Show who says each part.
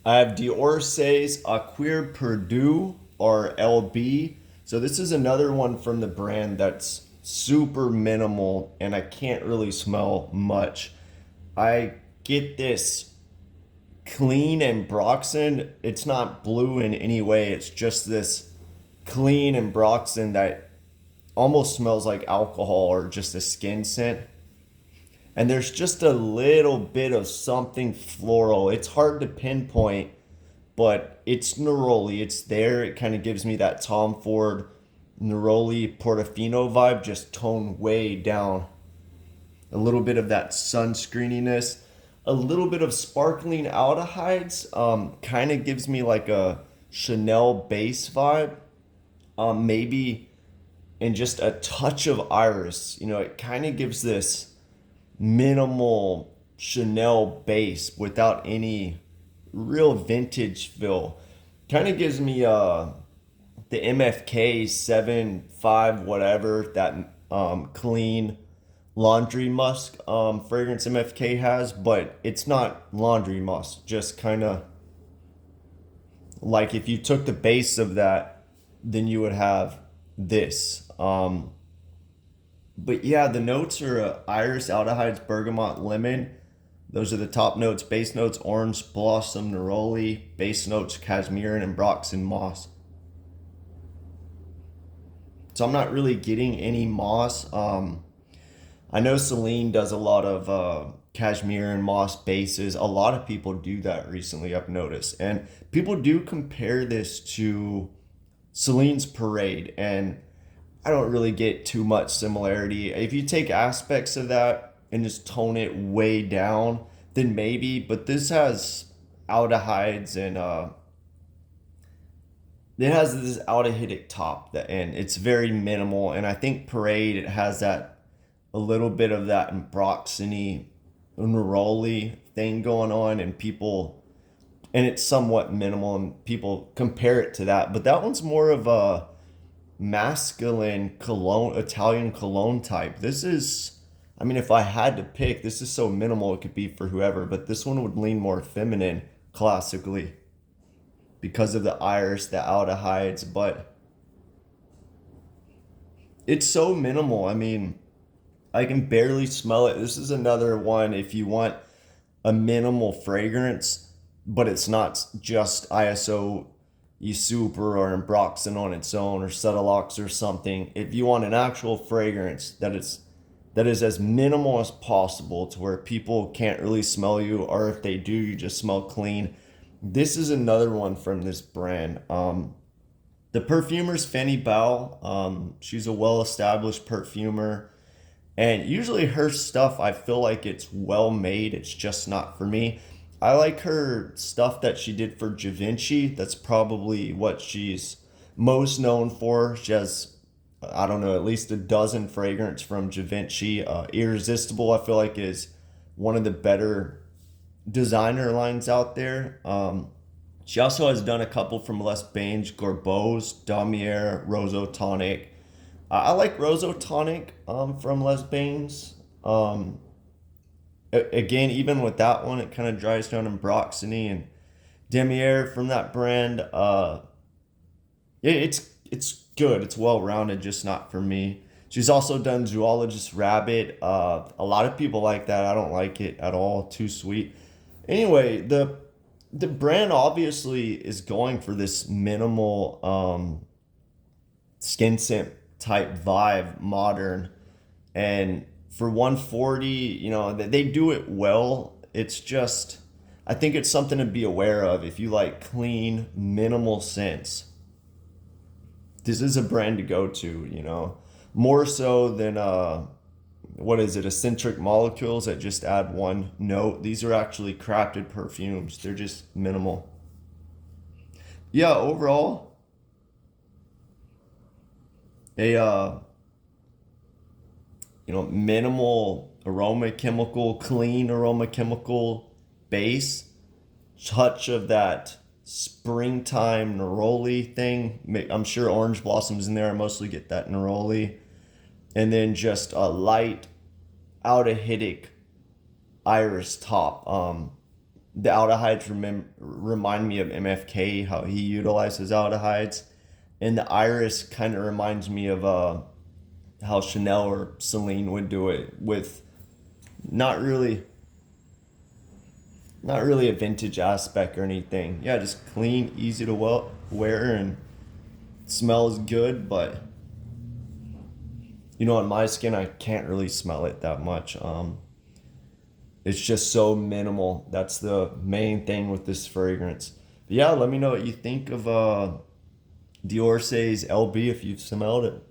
Speaker 1: I have the ORSAY's coeur perdu or LB. So this is another one from the brand that's super minimal and I can't really smell much. I get this clean and Broxton. It's not blue in any way. It's just this clean and Broxton that almost smells like alcohol or just a skin scent. And there's just a little bit of something floral. It's hard to pinpoint, but it's neroli. It's there. It kind of gives me that Tom Ford neroli Portofino vibe, just toned way down. A little bit of that sunscreeniness, a little bit of sparkling aldehydes. Kind of gives me like a Chanel base vibe. Maybe and just a touch of iris. It kind of gives this minimal Chanel base without any real vintage feel. Kind of gives me the MFK 7.5 whatever that clean laundry musk fragrance MFK has, but it's not laundry musk. Just kind of like if you took the base of that, then you would have this. But yeah, the notes are iris, aldehydes, bergamot, lemon. Those are the top notes. Base notes, orange, blossom, neroli. Base notes, cashmere, and Broxton moss. So I'm not really getting any moss. I know Celine does a lot of cashmere and moss bases. A lot of people do that recently, I've noticed. And people do compare this to Celine's Parade. And I don't really get too much similarity. If you take aspects of that and just tone it way down, then maybe. But this has aldehydes and it has this aldehydic top that, and it's very minimal. And I think Parade it has that a little bit of that Broxton-y neroli thing going on, and people and it's somewhat minimal, and people compare it to that. But that one's more of a masculine cologne, Italian cologne type. This is, I mean, if I had to pick, this is so minimal it could be for whoever, but this one would lean more feminine classically because of the iris, the aldehydes, but it's so minimal. I mean, I can barely smell it. This is another one if you want a minimal fragrance, but it's not just ISO Super or Broxton on its own or Subtilox or something. If you want an actual fragrance that is as minimal as possible to where people can't really smell you, or if they do, you just smell clean. This is another one from this brand. The perfumer's Fanny Bao. She's a well-established perfumer. And usually her stuff, I feel like it's well made. It's just not for me. I like her stuff that she did for Givenchy. That's probably what she's most known for. She has, I don't know, at least a dozen fragrance from Givenchy. Irresistible, I feel like, is one of the better designer lines out there. She also has done a couple from Les Bains, Gorbos, Damier, Rosotonic. I like Rosotonic from Les Bains. Again, even with that one, it kind of dries down in Broxton and Demier from that brand. It's good. It's well rounded, just not for me. She's also done Zoologist Rabbit. A lot of people like that. I don't like it at all. Too sweet. Anyway, the brand obviously is going for this minimal skin scent type vibe, modern, and for 140, they do it well. It's just, I think it's something to be aware of if you like clean, minimal scents. This is a brand to go to, more so than what is it, eccentric molecules that just add one note. These are actually crafted perfumes. They're just minimal. Yeah, overall, a minimal aroma chemical, clean aroma chemical base, touch of that springtime neroli thing. I'm sure orange blossoms in there. I mostly get that neroli, and then just a light aldehydic iris top. the aldehydes remind me of MFK, how he utilizes aldehydes, and the iris kind of reminds me of how Chanel or Celine would do it with not really not really a vintage aspect or anything. Yeah, just clean, easy to wear, and smells good. But on my skin, I can't really smell it that much. It's just so minimal. That's the main thing with this fragrance. But yeah, let me know what you think of the ORSAY's LB if you've smelled it.